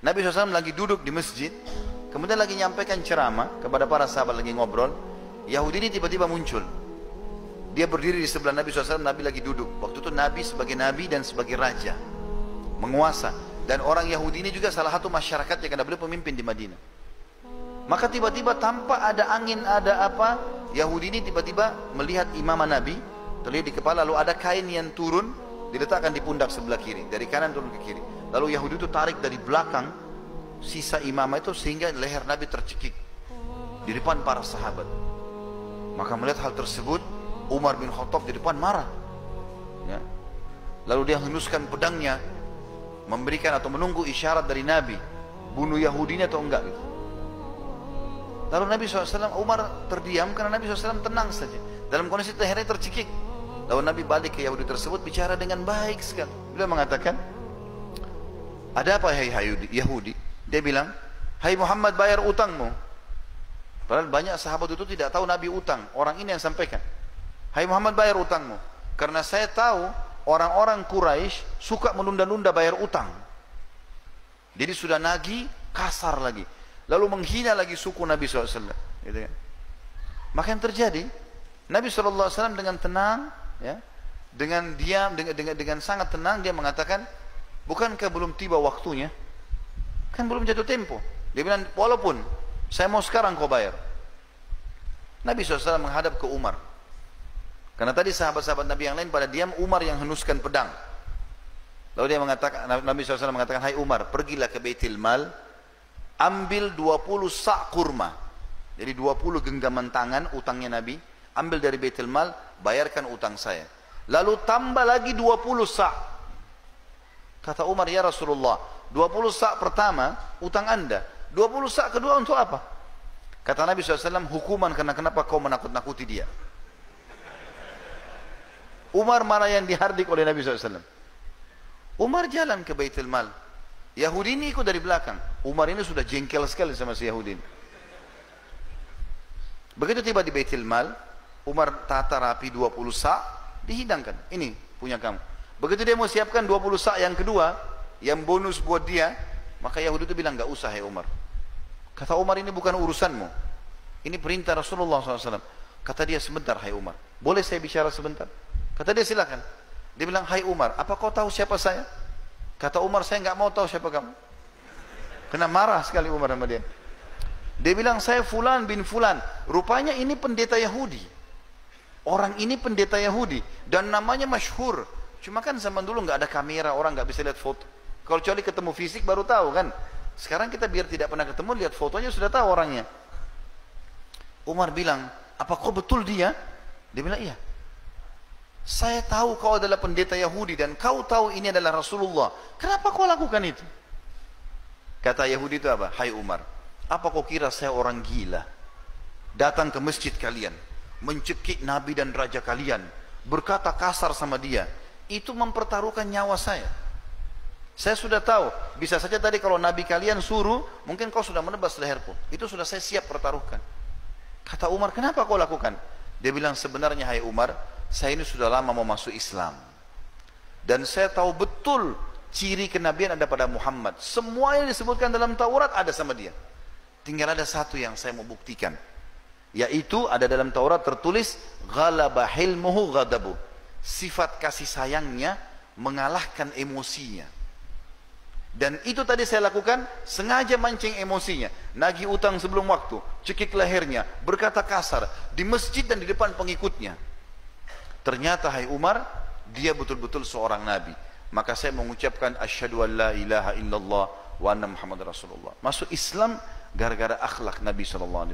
Nabi SAW lagi duduk di masjid, kemudian lagi nyampaikan ceramah kepada para sahabat, lagi ngobrol. Yahudi ini tiba-tiba muncul. Dia berdiri di sebelah Nabi SAW, Nabi lagi duduk. Waktu itu Nabi sebagai Nabi dan sebagai Raja, menguasa. Dan orang Yahudi ini juga salah satu masyarakat yang ada beliau pemimpin di Madinah. Maka tiba-tiba tanpa ada angin, ada apa, Yahudi ini tiba-tiba melihat imamah Nabi, terlihat di kepala, lalu ada kain yang turun, diletakkan di pundak sebelah kiri, dari kanan turun ke kiri. Lalu Yahudi itu tarik dari belakang sisa imamah itu sehingga leher Nabi tercekik di depan para sahabat. Maka melihat hal tersebut, Umar bin Khattab di depan marah. Ya. Lalu dia henuskan pedangnya, memberikan atau menunggu isyarat dari Nabi, bunuh Yahudi ini atau enggak gitu. Lalu Nabi SAW, Umar terdiam karena Nabi SAW tenang saja. Dalam kondisi lehernya tercekik. Lalu Nabi balik ke Yahudi tersebut, bicara dengan baik sekali. Beliau mengatakan, ada apa hai Yahudi? Dia bilang, hai Muhammad, bayar utangmu. Padahal banyak sahabat itu tidak tahu Nabi utang. Orang ini yang sampaikan, hai Muhammad, bayar utangmu. Karena saya tahu orang-orang Quraisy suka menunda-nunda bayar utang. Jadi sudah nagih, kasar lagi. Lalu menghina lagi suku Nabi SAW. Gitu kan? Maka yang terjadi, Nabi SAW dengan tenang, ya, dengan diam, dengan sangat tenang, dia mengatakan, bukankah belum tiba waktunya? Kan belum jatuh tempo. Dia bilang, walaupun saya mau sekarang kau bayar. Nabi SAW menghadap ke Umar. Karena tadi sahabat-sahabat Nabi yang lain pada diam, Umar yang henuskan pedang. Lalu dia mengatakan, Nabi SAW mengatakan, hai Umar, pergilah ke Baitul Mal, ambil 20 sak kurma. Jadi 20 genggaman tangan utangnya Nabi, ambil dari Baitul Mal, bayarkan utang saya. Lalu tambah lagi 20 sak. Kata Umar, ya Rasulullah, 20 sak pertama utang anda, 20 sak kedua untuk apa? Kata Nabi SAW, hukuman karena kenapa kau menakut-nakuti dia. Umar malah yang dihardik oleh Nabi SAW. Umar jalan ke Baitul Mal, Yahudi ini ikut dari belakang. Umar ini sudah jengkel sekali sama si Yahudi ini. Begitu tiba di Baitul Mal, Umar tata rapi 20 sak, dihidangkan, ini punya kamu. Begitu dia mau siapkan 20 sak yang kedua, yang bonus buat dia, maka Yahudi itu bilang, gak usah ya Umar. Kata Umar, ini bukan urusanmu, ini perintah Rasulullah SAW. Kata dia, sebentar hai Umar, boleh saya bicara sebentar? Kata dia, silakan. Dia bilang, hai Umar, apa kau tahu siapa saya? Kata Umar, saya nggak mau tahu siapa kamu. Kena marah sekali Umar sama dia. Dia bilang, saya Fulan bin Fulan. Rupanya ini pendeta Yahudi. Orang ini pendeta Yahudi dan namanya masyhur. Cuma kan zaman dulu nggak ada kamera, orang nggak bisa lihat foto. Kalau kecuali ketemu fisik baru tahu kan. Sekarang kita biar tidak pernah ketemu, lihat fotonya sudah tahu orangnya. Umar bilang, apa kau betul dia? Dia bilang, iya. Saya tahu kau adalah pendeta Yahudi dan kau tahu ini adalah Rasulullah. Kenapa kau lakukan itu? Kata Yahudi itu apa? Hai Umar, apa kau kira saya orang gila? Datang ke masjid kalian, mencekik Nabi dan Raja kalian, berkata kasar sama dia. Itu mempertaruhkan nyawa saya. Saya sudah tahu, bisa saja tadi kalau Nabi kalian suruh, mungkin kau sudah menebas leherku. Itu sudah saya siap pertaruhkan. Kata Umar, kenapa kau lakukan? Dia bilang, sebenarnya hai Umar, saya ini sudah lama mau masuk Islam. Dan saya tahu betul ciri kenabian ada pada Muhammad. Semua yang disebutkan dalam Taurat ada sama dia. Tinggal ada satu yang saya mau buktikan. Yaitu ada dalam Taurat tertulis, ghalaba hilmuhu ghadabu. Sifat kasih sayangnya mengalahkan emosinya. Dan itu tadi saya lakukan, sengaja mancing emosinya. Nagih utang sebelum waktu, cekik lehernya, berkata kasar, di masjid dan di depan pengikutnya. Ternyata hai Umar, dia betul-betul seorang Nabi. Maka saya mengucapkan asyhadu an la ilaha illallah wa anna Muhammad Rasulullah. Masuk Islam gara-gara akhlak Nabi SAW.